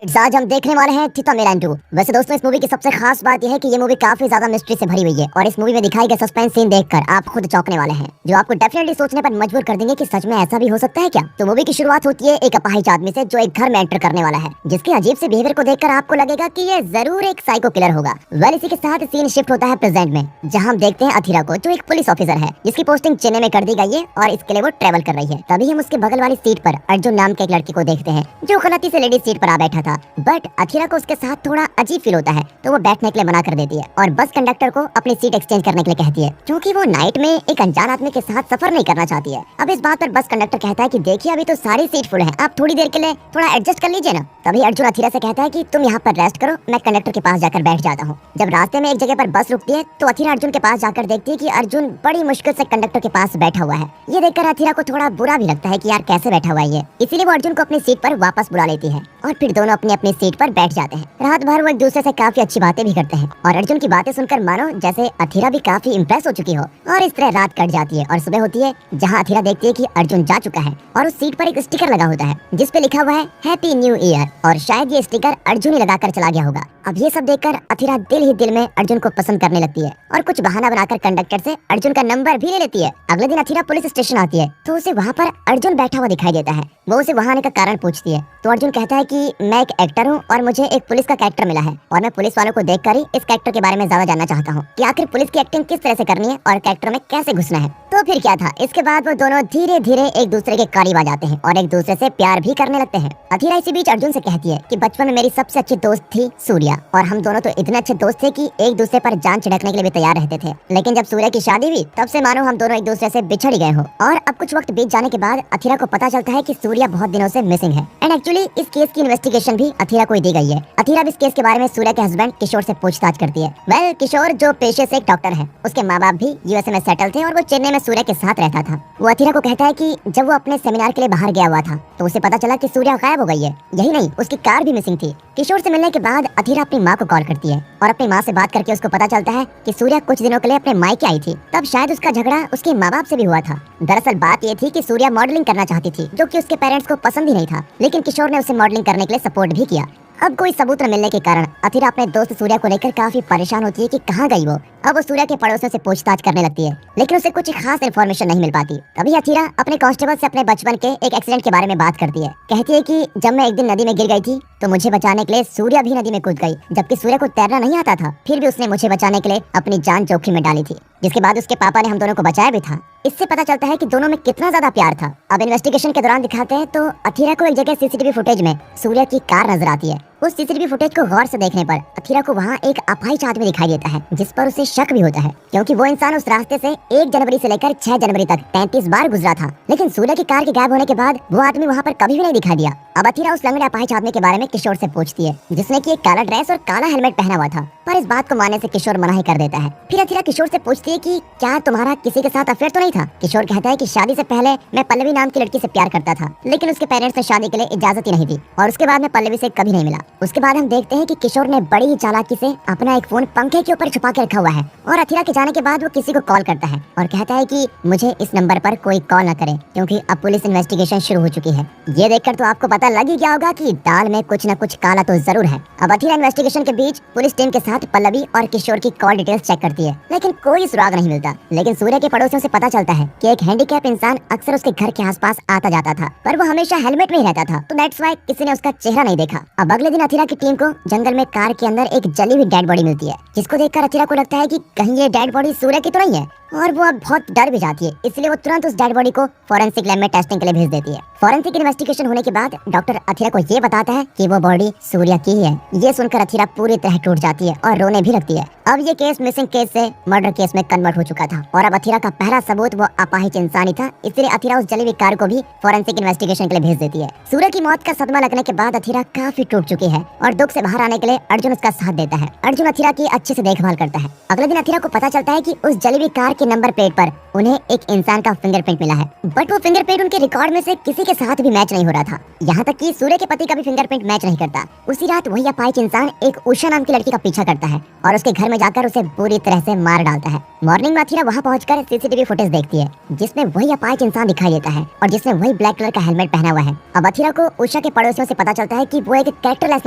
आज हम देखने वाले हैं थीता मिलान 2। वैसे दोस्तों इस मूवी की सबसे खास बात यह है कि ये मूवी काफी ज्यादा मिस्ट्री से भरी हुई है और इस मूवी में दिखाई गए सस्पेंस सीन देखकर आप खुद चौंकने वाले हैं, जो आपको डेफिनेटली सोचने पर मजबूर कर देंगे कि सच में ऐसा भी हो सकता है क्या। तो मूवी की शुरुआत होती है एक अपाहिज आदमी से जो एक घर में एंटर करने वाला है, जिसके अजीब से बिहेवियर को देखकर आपको लगेगा कि ये जरूर एक साइको किलर होगा। वेल इसी के साथ सीन शिफ्ट होता है प्रेजेंट में, जहाँ हम देखते हैं अथीरा को, जो एक पुलिस ऑफिसर है जिसकी पोस्टिंग चेन्नई में कर दी गई है और इसके लिए वो ट्रेवल कर रही है। तभी हम उसके बगल वाली सीट पर अर्जुन नाम के एक लड़की को देखते हैं जो गलती से लेडीज सीट पर आ बैठा था, बट अथीरा को उसके साथ थोड़ा अजीब फील होता है तो वो बैठने के लिए मना कर देती है और बस कंडक्टर को अपनी सीट एक्सचेंज करने के लिए कहती है, क्योंकि वो नाइट में एक अनजान आदमी के साथ सफर नहीं करना चाहती है। अब इस बात पर बस कंडक्टर कहता है कि देखिए अभी तो सारी सीट फुल है, आप थोड़ी देर के लिए थोड़ा एडजस्ट कर लीजिए ना। तभी अर्जुन अथीरा से कहता है कि तुम यहाँ पर रेस्ट करो, मैं कंडक्टर के पास जाकर बैठ जाता हूँ। जब रास्ते में एक जगह पर बस रुकती है तो अथीरा अर्जुन के पास जाकर देखती है कि अर्जुन बड़ी मुश्किल से कंडक्टर के पास बैठा हुआ है। ये देखकर अथीरा को थोड़ा बुरा भी लगता है कि यार कैसे बैठा हुआ है ये, इसीलिए वो अर्जुन को अपनी सीट पर वापस बुला लेती है और फिर दोनों अपनी अपनी सीट पर बैठ जाते हैं। रात भर वो एक दूसरे से काफी अच्छी बातें भी करते हैं और अर्जुन की बातें सुनकर मानो जैसे अथीरा भी काफी इम्प्रेस हो चुकी हो, और इस तरह रात कट जाती है और सुबह होती है जहाँ अथीरा देखती है कि अर्जुन जा चुका है और उस सीट पर एक स्टिकर लगा होता है जिसपे लिखा हुआ है हैप्पी न्यू ईयर, और शायद ये स्टिकर अर्जुन ही लगाकर चला गया होगा। अब ये सब देखकर अथीरा दिल ही दिल में अर्जुन को पसंद करने लगती है और कुछ बहाना बनाकर कंडक्टर से अर्जुन का नंबर भी ले लेती है। अगले दिन अथीरा पुलिस स्टेशन आती है तो उसे वहाँ पर अर्जुन बैठा हुआ दिखाई देता है। वो उसे वहाँ आने का कारण पूछती है तो अर्जुन कहता है कि मैं एक एक्टर हूँ और मुझे एक पुलिस का कैरेक्टर मिला है और मैं पुलिस वालों को देखकर ही इस कैरेक्टर के बारे में ज्यादा जानना चाहता हूँ कि आखिर पुलिस की एक्टिंग किस तरह से करनी है और कैरेक्टर में कैसे घुसना है। तो फिर क्या था, इसके बाद वो दोनों धीरे धीरे एक दूसरे के करीब आ जाते हैं और एक दूसरे से प्यार भी करने लगते हैं। अथीरा इसी बीच अर्जुन से कहती है कि बचपन में मेरी सबसे अच्छी दोस्त थी सूर्या और हम दोनों तो इतने अच्छे दोस्त थे कि एक दूसरे पर जान छिड़कने के लिए भी तैयार रहते थे, लेकिन जब सूर्या की शादी हुई तब से मानो हम दोनों एक दूसरे से बिछड़ गए हो। और अब कुछ वक्त बीत जाने के बाद अथीरा को पता चलता है कि सूर्या बहुत दिनों से मिसिंग है एंड एक्चुअली इस केस की इन्वेस्टिगेशन भी अथीरा को ही दी गई है। अथीरा इस केस के बारे में सूर्या के हस्बैंड किशोर से पूछताछ करती है। वेल किशोर जो पेशे से एक डॉक्टर है, उसके माँ बाप भी यूएसए में सेटल थे और वो चेन्नई में सूर्या के साथ रहता था। वो अथीरा को कहता है कि जब वो अपने सेमिनार के लिए बाहर गया हुआ था तो उसे पता चला कि सूर्या गायब हो गई है। यही नहीं, उसकी कार भी मिसिंग थी। किशोर से मिलने के बाद अथीरा अपनी माँ को कॉल करती है और अपनी माँ से बात करके उसको पता चलता है कि सूर्या कुछ दिनों के लिए अपने मायके आई थी, तब शायद उसका झगड़ा उसके माँ बाप से भी हुआ था। दरअसल बात ये थी कि सूर्या मॉडलिंग करना चाहती थी जो कि उसके पेरेंट्स को पसंद ही नहीं था, लेकिन किशोर ने उसे मॉडलिंग करने के लिए सपोर्ट भी किया। अब कोई सबूत न मिलने के कारण अथीरा अपने दोस्त सूर्या को लेकर काफी परेशान होती है कि कहाँ गई वो। अब वो सूर्या के पड़ोसियों से पूछताछ करने लगती है, लेकिन उसे कुछ खास इन्फॉर्मेशन नहीं मिल पाती। तभी अथीरा अपने कांस्टेबल से अपने बचपन के एक एक्सीडेंट के बारे में बात करती है। कहती है कि जब मैं एक दिन नदी में गिर गई थी तो मुझे बचाने के लिए सूर्या भी नदी में कूद गई, जबकि सूर्या को तैरना नहीं आता था, फिर भी उसने मुझे बचाने के लिए अपनी जान जोखिम में डाली थी, जिसके बाद उसके पापा ने हम दोनों को बचाया भी था। इससे पता चलता है कि दोनों में कितना ज्यादा प्यार था। अब इन्वेस्टिगेशन के दौरान दिखाते हैं तो अथीरा को एक जगह सीसीटीवी फुटेज में सूर्या की कार नजर आती है। उस सीसीटीवी फुटेज को गौर से देखने पर अथीरा को वहाँ एक अपाहिज आदमी दिखाई देता है, जिस पर उसे शक भी होता है, क्योंकि वो इंसान उस रास्ते से 1 जनवरी से लेकर 6 जनवरी तक 33 बार गुजरा था, लेकिन सूर्या की कार के गायब होने के बाद वो आदमी वहाँ पर कभी भी नहीं दिखाई दिया। अब अथीरा उस लंगड़े अपाहिज आदमी के बारे में किशोर से पूछती है, जिसने की एक काला ड्रेस और काला हेलमेट पहना हुआ था, पर इस बात को मानने से किशोर मना ही कर देता है। फिर अथीरा किशोर से पूछती है कि क्या तुम्हारा किसी के साथ अफेयर तो नहीं था। किशोर कहता है कि शादी से पहले मैं पल्लवी नाम की लड़की से प्यार करता था, लेकिन उसके पेरेंट्स ने शादी के लिए इजाजत ही नहीं दी और उसके बाद मैं पल्लवी से कभी नहीं मिला। उसके बाद हम देखते हैं कि किशोर ने बड़ी ही चालाकी से अपना एक फोन पंखे के ऊपर छुपा के रखा हुआ है और अथीरा के जाने के बाद वो किसी को कॉल करता है और कहता है कि मुझे इस नंबर पर कोई कॉल न करे, क्योंकि अब पुलिस इन्वेस्टिगेशन शुरू हो चुकी है। ये देखकर तो आपको पता लग ही गया होगा कि दाल में कुछ न कुछ काला तो जरूर है। अब अथीरा इन्वेस्टिगेशन के बीच पुलिस टीम के साथ पल्लवी और किशोर की कॉल डिटेल्स चेक करती है, लेकिन कोई सुराग नहीं मिलता। लेकिन सूर्य के पड़ोसियों से पता चलता है कि एक हैंडीकैप इंसान अक्सर उसके घर के आसपास आता जाता था, पर वो हमेशा हेलमेट में ही रहता था, तो दैट्स व्हाई किसी ने उसका चेहरा नहीं देखा। अब अगले दिन अथीरा की टीम को जंगल में कार के अंदर एक जली हुई डेड बॉडी मिलती है, जिसको देखकर अथीरा को लगता है कि कहीं ये डेड बॉडी सूर्य की तो नहीं है, और वो अब बहुत डर भी जाती है। इसलिए वो तुरंत उस डेड बॉडी को फॉरेंसिक लैब में टेस्टिंग के लिए भेज देती है। फॉरेंसिक इन्वेस्टिगेशन होने के बाद डॉक्टर अथीरा को ये बताता है कि वो बॉडी सूर्या की ही है। ये सुनकर अथीरा पूरी तरह टूट जाती है और रोने भी लगती है। अब ये केस मिसिंग केस से मर्डर केस में कन्वर्ट हो चुका था और अब अथीरा का पहला सबूत वो अपाहिज इंसान ही था, इसलिए अथीरा उस जली हुई कार को भी फॉरेंसिक इन्वेस्टिगेशन के लिए भेज देती है। सूर्य की मौत का सदमा लगने के बाद अथीरा काफी टूट चुकी है और दुख से बाहर आने के लिए अर्जुन उसका साथ देता है। अर्जुन अथीरा की अच्छे से देखभाल करता है। अगले दिन अथीरा को पता चलता है कि उस जली हुई कार के नंबर प्लेट पर उन्हें एक इंसान का फिंगरप्रिंट मिला है, बट वो फिंगरप्रिंट उनके रिकॉर्ड में से किसी के साथ भी मैच नहीं हो रहा था। यहाँ तक कि सूर्य के पति का भी फिंगरप्रिंट मैच नहीं करता। उसी रात वही अपाहिज इंसान एक उषा नाम की लड़की का पीछा करता है और उसके घर में में जाकर उसे बुरी तरह से मार डालता है। मॉर्निंग में अथीरा वहाँ पहुंचकर सीसीटीवी फुटेज देखती है जिसमें वही अपाहिज इंसान दिखाई देता है और जिसने वही ब्लैक कलर का हेलमेट पहना हुआ है। अब अथीरा को उषा के पड़ोसियों से पता चलता है कि वो एक कैरेक्टरलेस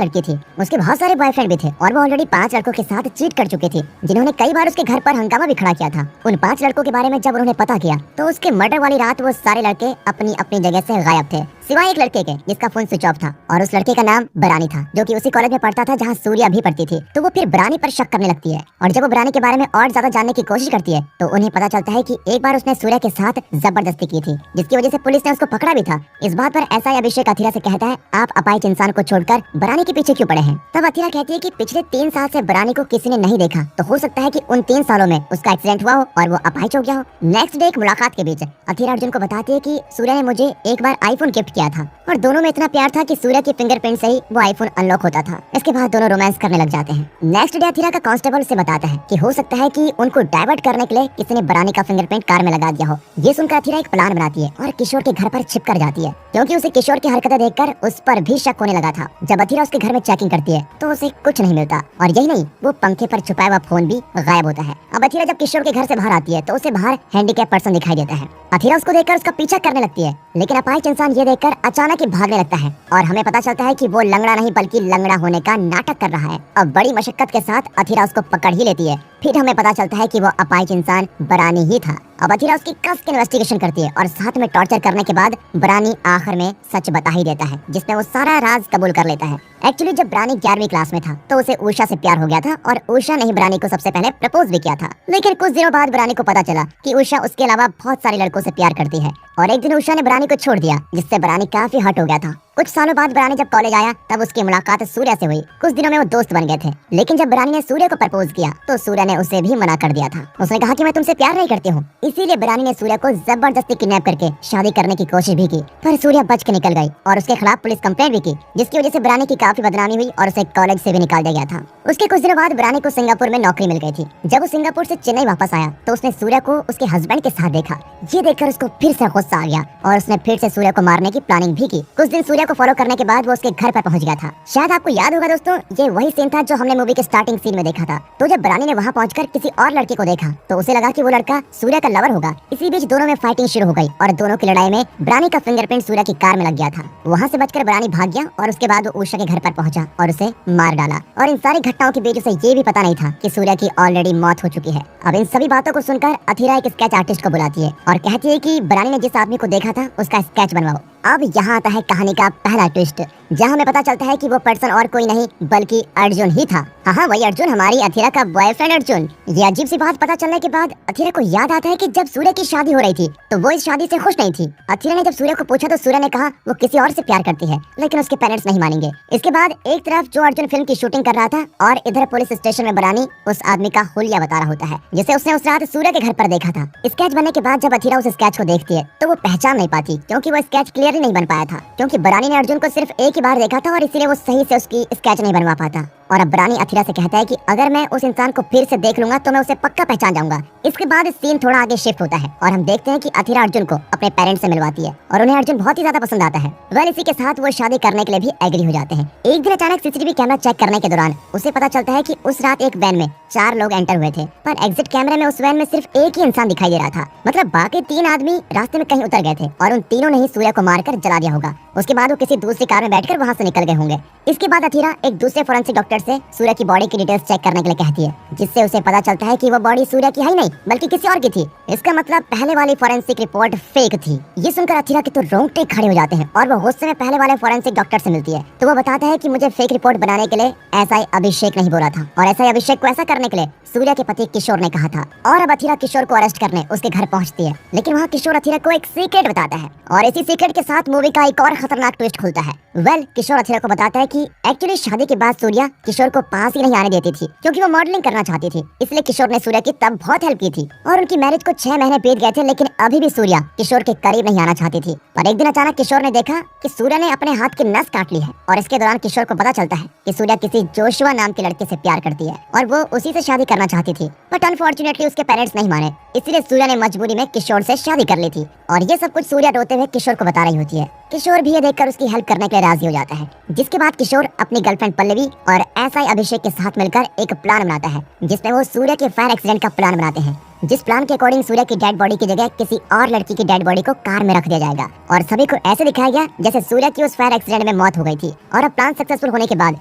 लड़की थी। उसके बहुत सारे बॉयफ्रेंड भी थे और वो ऑलरेडी 5 लड़कों के साथ चीट कर चुकी थी, जिन्होंने कई बार उसके घर पर हंगामा भी खड़ा किया था। उन 5 लड़कों के बारे में जब उन्होंने पता किया तो उसके मर्डर वाली रात वो सारे लड़के अपनी अपनी जगह से गायब थे, सिवाय एक लड़के के जिसका फोन स्विच ऑफ था। और उस लड़के का नाम बरानी था, जो कि उसी कॉलेज में पढ़ता था जहाँ सूर्या भी पढ़ती थी। तो वो फिर बरानी पर शक करने लगती है और जब वो बरानी के बारे में और ज्यादा जानने की कोशिश करती है तो उन्हें पता चलता है कि एक बार उसने सूर्या के साथ जबरदस्ती की थी, जिसकी वजह से पुलिस ने उसको पकड़ा भी था। इस बात पर एसआई अभिषेक अथीरा से कहता है, आप अपाहिज इंसान को छोड़कर बरानी के पीछे क्यों पड़े हैं? तब अथीरा कहती है कि पिछले 3 साल से बरानी को किसी ने नहीं देखा, तो हो सकता है कि उन 3 सालों में उसका एक्सीडेंट हुआ हो और वो अपाहिज हो गया हो। नेक्स्ट डे एक मुलाकात के बीच अथीरा अर्जुन को बताती है कि सूर्या ने मुझे एक बार आईफोन गिफ्ट किया था और दोनों में इतना प्यार था कि सूर्या की फिंगरप्रिंट से ही वो आईफोन अनलॉक होता था। इसके बाद दोनों रोमांस करने लग जाते हैं। नेक्स्ट डे अथीरा का कांस्टेबल उसे बताता है कि हो सकता है कि उनको डाइवर्ट करने के लिए किसी ने बरानी का फिंगरप्रिंट कार में लगा दिया हो। ये सुनकर अथीरा एक प्लान बनाती है और किशोर के घर पर छिप कर जाती है, क्योंकि उसे किशोर की हरकतें देखकर उस पर भी शक होने लगा था। जब अथीरा उसके घर में चेकिंग करती है तो उसे कुछ नहीं मिलता और यही नहीं, वो पंखे पर छुपाया हुआ फोन भी गायब होता है। अब अथीरा जब किशोर के घर से बाहर आती है तो उसे बाहर हैंडीकैप पर्सन दिखाई देता है। अथीरा उसको देखकर उसका पीछा करने लगती है, लेकिन अपाहिज इंसान ये देखकर अचानक ही भागने लगता है और हमें पता चलता है कि वो लंगड़ा नहीं बल्कि लंगड़ा होने का नाटक कर रहा है। अब बड़ी मशक्कत के साथ अथीरा उसको पकड़ ही लेती है। फिर हमें पता चलता है कि वो अपाहिज इंसान बरानी ही था। अब अथीरा उसकी कस के इन्वेस्टिगेशन करती है और साथ में टॉर्चर करने के बाद बरानी आखिर में सच बता ही देता है, जिसमें वो सारा राज कबूल कर लेता है। एक्चुअली जब बरानी 11वीं क्लास में था तो उसे उषा से प्यार हो गया था और उषा ने ही बरानी को सबसे पहले प्रपोज भी किया था। लेकिन कुछ दिनों बाद बरानी को पता चला कि उषा उसके अलावा बहुत सारे लड़कों से प्यार करती है और एक दिन उषा ने बरानी को छोड़ दिया, जिससे बरानी काफी हर्ट हो गया था। कुछ सालों बाद बरानी जब कॉलेज आया तब उसकी मुलाकात सूर्या से हुई। कुछ दिनों में वो दोस्त बन गए थे, लेकिन जब बरानी ने सूर्या को प्रपोज किया तो सूर्या ने उसे भी मना कर दिया था। उसने कहा कि मैं तुमसे प्यार नहीं करती हूँ। इसीलिए बरानी ने सूर्या को जबरदस्ती किडनैप करके शादी करने की कोशिश भी की, पर सूर्या बच के निकल गई और उसके खिलाफ पुलिस कंप्लेंट भी की, जिसकी वजह से बरानी की काफी बदनामी हुई और उसे कॉलेज से भी निकाल दिया गया था। उसके कुछ दिनों बाद बरानी को सिंगापुर में नौकरी मिल गई थी। जब वो सिंगापुर से चेन्नई वापस आया तो उसने सूर्या को उसके हस्बैंड के साथ देखा। ये देखकर उसको फिर से गुस्सा आ गया और उसने फिर से सूर्या को मारने की प्लानिंग भी की। कुछ दिन सूर्या को फॉलो करने के बाद वो उसके घर पर पहुंच गया था। शायद आपको याद होगा दोस्तों, ये वही सीन था जो हमने मूवी के स्टार्टिंग सीन में देखा था। तो जब बरानी ने वहाँ पहुंचकर किसी और लड़के को देखा तो उसे लगा कि वो लड़का सूर्या का लवर होगा। इसी बीच दोनों में फाइटिंग शुरू हो गई और दोनों की लड़ाई में बरानी का फिंगरप्रिंट सूर्या की कार में लग गया था। वहाँ से बचकर बरानी भाग गया और उसके बाद वो उषा के घर पर पहुंचा और उसे मार डाला। और इन सारी घटनाओं के बीच उसे ये भी पता नहीं था कि सूर्या की ऑलरेडी मौत हो चुकी है। अब इन सभी बातों को सुनकर अथीरा एक स्केच आर्टिस्ट को बुलाती है और कहती है कि बरानी ने जिस आदमी को देखा था उसका स्केच बनवाओ। अब यहाँ आता है कहानी का पहला ट्विस्ट, जहाँ हमें पता चलता है कि वो पर्सन और कोई नहीं बल्कि अर्जुन ही था। हाँ, वही अर्जुन, हमारी अथीरा का बॉयफ्रेंड अर्जुन। ये अजीब सी बात पता चलने के बाद अथीरा को याद आता है कि जब सूर्य की शादी हो रही थी तो वो इस शादी से खुश नहीं थी। अथीरा ने जब सूर्य को पूछा तो सूर्य ने कहा वो किसी और से प्यार करती है, लेकिन उसके पेरेंट्स नहीं मानेंगे। इसके बाद एक तरफ जो अर्जुन फिल्म की शूटिंग कर रहा था और इधर पुलिस स्टेशन में बरानी उस आदमी का हुलिया बता रहा होता है, जिसे उसने उस रात सूर्य के घर पर देखा था। स्केच बनने के बाद जब अथीरा उस स्केच को देखती है तो वो पहचान नहीं पाती, क्योंकि वो स्केच क्लियरली नहीं बन पाया था, क्योंकि बरानी ने अर्जुन को सिर्फ एक ही बार देखा था और इसीलिए वो सही से उसकी स्केच नहीं बनवा पाता। और अब बरानी अथीरा से कहता है कि अगर मैं उस इंसान को फिर से देख लूंगा तो मैं उसे पक्का पहचान जाऊंगा। इसके बाद सीन थोड़ा आगे शिफ्ट होता है और हम देखते हैं कि अथीरा अर्जुन को अपने पेरेंट्स से मिलवाती है और उन्हें अर्जुन बहुत ही ज्यादा पसंद आता है। वेल, इसी के साथ वो शादी करने के लिए भी एग्री हो जाते हैं। एक दिन अचानक सीसीटीवी कैमरा चेक करने के दौरान उसे पता चलता है कि उस रात एक वैन में 4 लोग एंटर हुए थे, पर एग्जिट कैमरे में उस वैन में सिर्फ एक ही इंसान दिखाई दे रहा था। मतलब बाकी 3 आदमी रास्ते में कहीं उतर गए थे और उन तीनों ने ही सूर्य को मारकर जला दिया होगा। उसके बाद वो किसी दूसरी कार में बैठकर वहाँ से निकल गए होंगे। इसके बाद अथीरा एक दूसरे फोरेंसिक डॉक्टर से सूर्य की बॉडी की डिटेल्स चेक करने के लिए कहती है, जिससे उसे पता चलता है कि वो बॉडी सूर्य की ही नहीं बल्कि किसी और की थी। इसका मतलब पहले वाली फोरेंसिक रिपोर्ट फेक थी। ये सुनकर अथीरा के तो रोंगटे खड़े हो जाते हैं और वो गुस्से में पहले वाले फोरेंसिक डॉक्टर से मिलती है। तो वो बताता है कि मुझे फेक रिपोर्ट बनाने के लिए एसआई अभिषेक नहीं बोला था और एसआई अभिषेक को ऐसा करने के लिए सूर्य के पति किशोर ने कहा था। और अब अथीरा किशोर को अरेस्ट करने उसके घर पहुंचती है, लेकिन वहाँ किशोर अथीरा को एक सीक्रेट बताता है और इसी सीक्रेट के साथ मूवी का एक और खतरनाक ट्विस्ट खुलता है। वेल, किशोर अथीरा को बताता है कि एक्चुअली शादी के बाद सूर्या किशोर को पास ही नहीं आने देती थी, क्योंकि वो मॉडलिंग करना चाहती थी। इसलिए किशोर ने सूर्या की तब बहुत हेल्प की थी और उनकी मैरिज को 6 महीने बीत गए थे, लेकिन अभी भी सूर्या किशोर के करीब नहीं आना चाहती थी। पर एक दिन अचानक किशोर ने देखा कि सूर्या ने अपने हाथ की नस काट ली है और इसके दौरान किशोर को पता चलता है कि सूर्या किसी जोशुआ नाम के लड़के से प्यार करती है और वो उसी से शादी करना चाहती थी। बट अनफॉर्चुनेटली उसके पेरेंट्स नहीं माने, इसलिए सूर्या ने मजबूरी में किशोर से शादी कर ली थी। और ये सब कुछ सूर्या रोते हुए किशोर को बता रही होती है। किशोर भी ये देखकर उसकी हेल्प करने के लिए राजी हो जाता है। जिसके बाद किशोर अपनी गर्लफ्रेंड पल्लवी और एसआई अभिषेक के साथ मिलकर एक प्लान बनाता है, जिसमें वो सूर्य के फायर एक्सीडेंट का प्लान बनाते हैं। जिस प्लान के अकॉर्डिंग सूर्य की डेड बॉडी की जगह किसी और लड़की की डेड बॉडी को कार में रख दिया जाएगा और सभी को ऐसे दिखाया गया जैसे सूर्य की उस फायर एक्सीडेंट में मौत हो गई थी। और अब प्लान सक्सेसफुल होने के बाद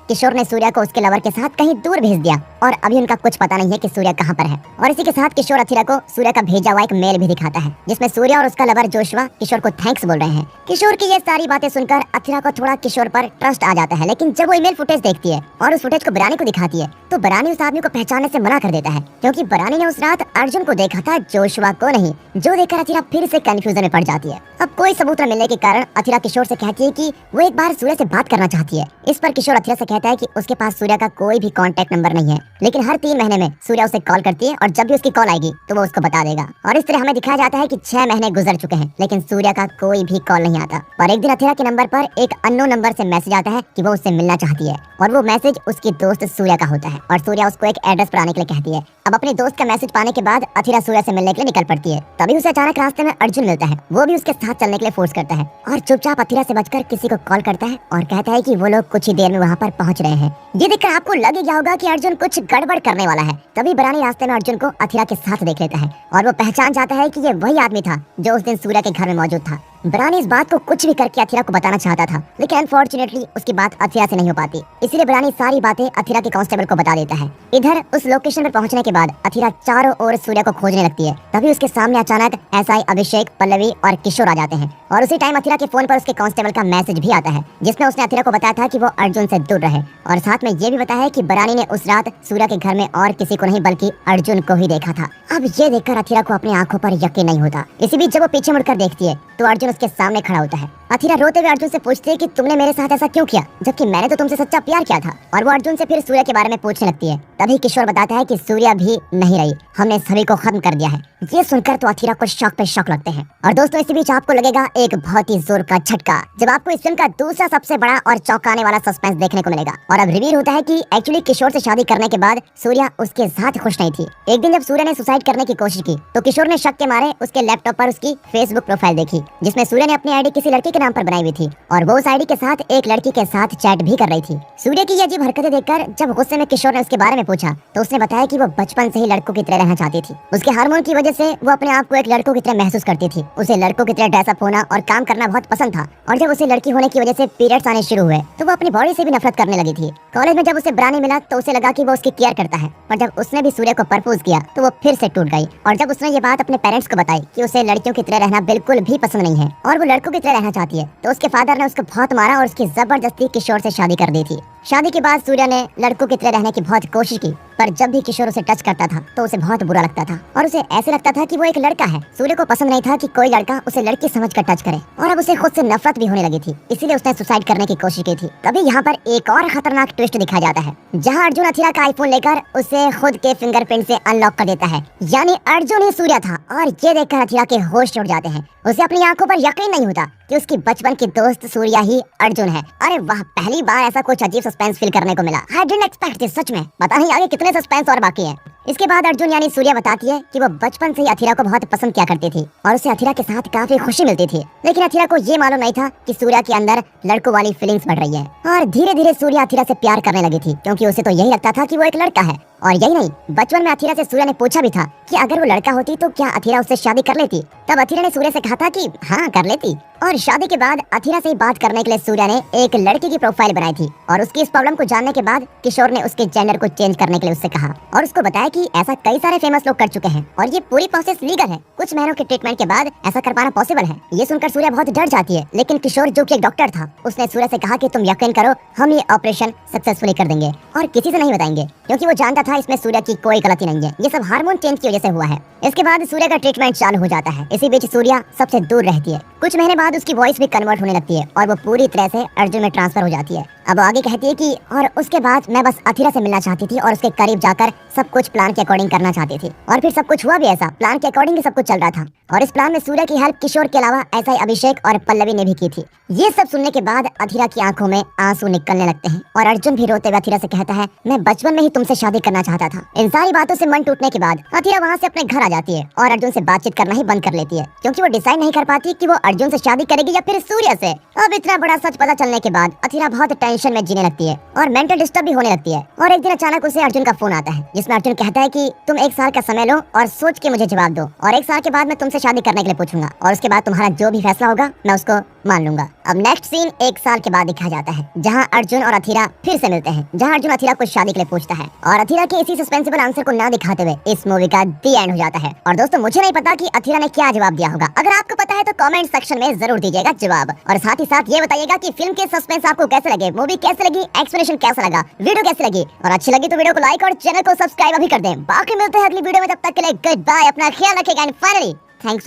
किशोर ने सूर्य को उसके लवर के साथ कहीं दूर भेज दिया और अभी उनका कुछ पता नहीं है कि सूर्य कहाँ पर है। और इसी के साथ किशोर अथिरा को सूर्य का भेजा हुआ एक मेल भी दिखाता है, जिसमें सूर्य और उसका लवर जोशुआ किशोर को थैंक्स बोल रहे हैं। किशोर की ये सारी बातें सुनकर अथिरा को थोड़ा किशोर पर ट्रस्ट आ जाता है, लेकिन जब वो ईमेल फुटेज देखती है और उस फुटेज को बरानी को दिखाती है तो बरानी उस आदमी को पहचानने से मना कर देता है, क्योंकि बरानी ने उस रात अर्जुन को देखा था, जोशुआ को नहीं। जो देखकर अथिरा फिर से कंफ्यूजन में पड़ जाती है। अब कोई सबूत न मिलने के कारण अथिरा किशोर से कहती है कि वो एक बार सूर्य से बात करना चाहती है। इस पर किशोर अथिरा से कहता है कि उसके पास सूर्य का कोई भी कांटेक्ट नंबर नहीं है, लेकिन हर 3 महीने में सूर्य उसे कॉल करती है और जब भी उसकी कॉल आएगी तो वो उसको बता देगा। और इस तरह हमें दिखाया जाता है कि 6 महीने गुजर चुके हैं, लेकिन सूर्य का कोई भी कॉल नहीं आता। और एक दिन अथिरा के नंबर पर एक अननोन नंबर से मैसेज आता है कि वो उससे मिलना चाहती है, और वो मैसेज उसकी दोस्त सूर्य का होता है और सूर्य उसको एक एड्रेस पर आने के लिए कहती है। अब अपने दोस्त का मैसेज पाने के बाद अथिरा सूर्य से मिलने के लिए निकल पड़ती है। तभी उसे अचानक रास्ते में अर्जुन मिलता है। वो भी उसके साथ चलने के लिए फोर्स करता है और चुपचाप अथिरा से बचकर किसी को कॉल करता है और कहता है कि वो लोग कुछ ही देर में वहाँ पर पहुँच रहे हैं। ये देखकर आपको लग ही गया होगा कि अर्जुन कुछ गड़बड़ करने वाला है। तभी बरानी रास्ते में अर्जुन को अथिरा के साथ देख लेता है और वो पहचान जाता है कि ये वही आदमी था जो उस दिन सूर्य के घर में मौजूद था। बरानी इस बात को कुछ भी करके अथिरा को बताना चाहता था, लेकिन अनफॉर्चुनेटली उसकी बात अथिरा से नहीं हो पाती। इसीलिए बरानी सारी बातें अथिरा के कांस्टेबल को बता देता है। इधर उस लोकेशन पर पहुंचने के बाद अथिरा चारों ओर सूर्य को खोजने लगती है। तभी उसके सामने अचानक एसआई अभिषेक, पल्लवी और किशोर आ जाते हैं और उसी टाइम अथिरा के फोन पर उसके कांस्टेबल का मैसेज भी आता है, जिसमें उसने अथिरा को बताया था कि वो अर्जुन से दूर रहे और साथ में ये भी बताया है कि बरानी ने उस रात सूर्य के घर में और किसी को नहीं बल्कि अर्जुन को ही देखा था। अब ये देखकर अथिरा को अपनी आंखों पर यकीन नहीं होता। इसी बीच जब वो पीछे मुड़कर देखती है तो अर्जुन उसके सामने खड़ा होता है। अथिरा रोते हुए अर्जुन से पूछती है कि तुमने मेरे साथ ऐसा क्यों किया, जबकि मैंने तो तुमसे सच्चा प्यार किया था। और वो अर्जुन से फिर सूर्य के बारे में पूछने लगती है। तभी किशोर बताता है कि सूर्य भी नहीं रही, हमने सभी को खत्म कर दिया है। ये सुनकर तो अथिरा को शौक पे शौक लगते हैं। और दोस्तों इसी बीच आपको लगेगा एक बहुत ही जोर का झटका जब आपको इस फिल्म का दूसरा सबसे बड़ा और चौंकाने वाला सस्पेंस देखने को मिलेगा। और अब रिवील होता है कि एक्चुअली किशोर से शादी करने के बाद सूर्य उसके साथ खुश नहीं थी। एक दिन जब सूर्य ने सुसाइड करने की कोशिश की तो किशोर ने शक के मारे उसके लैपटॉप पर उसकी फेसबुक प्रोफाइल देखी, जिसमें सूर्य ने अपनी आईडी किसी लड़की के नाम पर बनाई हुई थी और वो उस आईडी के साथ एक लड़की के साथ चैट भी कर रही थी। सूर्य की ये अजीब हरकतें देखकर जब गुस्से में किशोर ने उसके बारे में पूछा तो उसने बताया कि वो बचपन से ही लड़कों की तरह रहना चाहती थी। उसके हार्मोन की वजह से वो अपने आप को एक लड़कों की तरह महसूस करती थी। उसे लड़कों की तरह ड्रेसअप होना और काम करना बहुत पसंद था और जब उसे लड़की होने की वजह से पीरियड्स आने शुरू हुए तो वो अपनी बॉडी से भी नफरत करने लगी थी। कॉलेज में जब उसे बरानी मिला तो उसे लगा कि वो उसकी केयर करता है, पर जब उसने भी सूर्य को प्रपोज किया तो वो फिर से टूट गई। और जब उसने ये बात अपने पेरेंट्स को बताई कि उसे लड़कियों की तरह रहना बिल्कुल भी पसंद नहीं है और वो लड़कों की तरह रहना चाहती है, तो उसके फादर ने उसको बहुत मारा और उसकी जबरदस्ती किशोर से शादी कर दी थी। शादी के बाद सूर्य ने लड़कों की तरह रहने की बहुत कोशिश की, पर जब भी किशोर उसे टच करता था तो उसे बहुत बुरा लगता था और उसे ऐसे लगता था कि वो एक लड़का है। सूर्य को पसंद नहीं था कि कोई लड़का उसे लड़की समझकर टच करे और अब उसे खुद से नफरत भी होने लगी थी, इसीलिए उसने सुसाइड करने की कोशिश की थी। तभी यहाँ पर एक और खतरनाक ट्विस्ट दिखाया जाता है, जहाँ अर्जुन अथिरा का आईफोन लेकर उसे खुद के फिंगरप्रिंट से अनलॉक कर देता है, यानी अर्जुन ही सूर्य था। और ये देखकर अथिरा के होश उड़ जाते हैं। उसे अपनी आंखों पर यकीन नहीं होता कि उसकी बचपन की दोस्त सूर्या ही अर्जुन है। अरे वाह, पहली बार ऐसा कुछ अजीब सस्पेंस फील करने को मिला। आई डिडंट एक्सपेक्ट दिस, सच में। पता नहीं आगे कितने सस्पेंस और बाकी है। इसके बाद अर्जुन यानी सूर्या बताती है कि वो बचपन से ही अथिरा को बहुत पसंद किया करती थी और उसे अथिरा के साथ काफी खुशी मिलती थी, लेकिन अथिरा को ये मालूम नहीं था कि सूर्या के अंदर लड़कों वाली फीलिंग्स बढ़ रही है। और धीरे धीरे सूर्या अथिरा से प्यार करने लगी थी, क्योंकि उसे तो यही लगता था कि वो एक लड़का है। और यही नहीं, बचपन में अथिरा से सूर्या ने पूछा भी था कि अगर वो लड़का होती तो क्या अथिरा उससे शादी कर लेती। तब अथिरा ने सूर्या से कहा था कि हाँ, कर लेती। और शादी के बाद अथिरा से बात करने के लिए सूर्या ने एक लड़की की प्रोफाइल बनाई थी और उसकी इस प्रॉब्लम को जानने के बाद किशोर ने उसके जेंडर को चेंज करने के लिए उससे कहा और उसको बताया कि ऐसा कई सारे फेमस लोग कर चुके हैं और ये पूरी प्रोसेस लीगल है। कुछ महीनों के ट्रीटमेंट के बाद ऐसा कर पाना पॉसिबल है। ये सुनकर सूर्या बहुत डर जाती है, लेकिन किशोर जो कि एक डॉक्टर था उसने सूर्या से कहा कि तुम यकीन करो, हम ये ऑपरेशन सक्सेसफुली कर देंगे और किसी से नहीं बताएंगे, क्योंकि वो जानता था इसमें सूर्या की कोई गलती नहीं है, ये सब हार्मोन चेंज की वजह से हुआ है। इसके बाद सूर्या का ट्रीटमेंट चालू हो जाता है। इसी बीच सूर्या सबसे दूर रहती है। कुछ महीने बाद उसकी वॉइस भी कन्वर्ट होने लगती है और वो पूरी तरह से अर्जुन में ट्रांसफर हो जाती है। अब वो आगे कहती है कि और उसके बाद मैं बस अथिरा से मिलना चाहती थी और उसके करीब जाकर सब कुछ प्लान के अकॉर्डिंग करना चाहती थी, और फिर सब कुछ हुआ भी ऐसा, प्लान के अकॉर्डिंग ही सब कुछ चल रहा था। और इस प्लान में सूर्य की हेल्प किशोर के अलावा ऐसा ही अभिषेक और पल्लवी ने भी की थी। ये सब सुनने के बाद अथिरा की आंखों में आंसू निकलने लगते हैं और अर्जुन भी रोते हुए अथिरा से कहता है, मैं बचपन में ही तुमसे शादी करना चाहता था। इन सारी बातों से मन टूटने के बाद अथिरा वहाँ से अपने घर आ जाती है और अर्जुन से बातचीत करना ही बंद कर लेती है, क्योंकि वो डिसाइड नहीं कर पाती कि वो अर्जुन से शादी करेगी या फिर सूर्य से। अब इतना बड़ा सच पता चलने के बाद अथिरा बहुत टेंशन में जीने लगती है और मेंटल डिस्टर्ब भी होने लगती है। और एक दिन अचानक उसे अर्जुन का फोन आता है, जिसमें अर्जुन कहता है कि तुम 1 साल का समय लो और सोच के मुझे जवाब दो, और 1 साल के बाद मैं तुमसे शादी करने के लिए पूछूंगा, और उसके बाद तुम्हारा जो भी फैसला होगा मैं उसको मान लूंगा। अब नेक्स्ट सीन 1 साल के बाद दिखाया जाता है, जहां अर्जुन और अथिरा फिर से मिलते हैं, जहां अर्जुन अथिरा को शादी के लिए पूछता है और अथिरा के इसी सस्पेंसिबल आंसर को ना दिखाते हुए इस मूवी का दी एंड हो जाता है। और दोस्तों, मुझे नहीं पता कि अथिरा ने क्या जवाब दिया होगा, अगर आपको पता है तो कमेंट सेक्शन में जरूर दीजिएगा जवाब, और साथ ही साथ ये बताइएगा कि फिल्म के सस्पेंस आपको कैसे लगे, मूवी कैसे लगी, एक्सप्लेनेशन कैसा लगा, वीडियो कैसी लगी, और अच्छी लगी तो वीडियो को लाइक और चैनल को सब्सक्राइब भी कर दें। बाकी मिलते हैं अगली वीडियो में, तब तक के लिए गुड बाय, अपना ख्याल रखिएगा एंड फाइनली थैंक्स।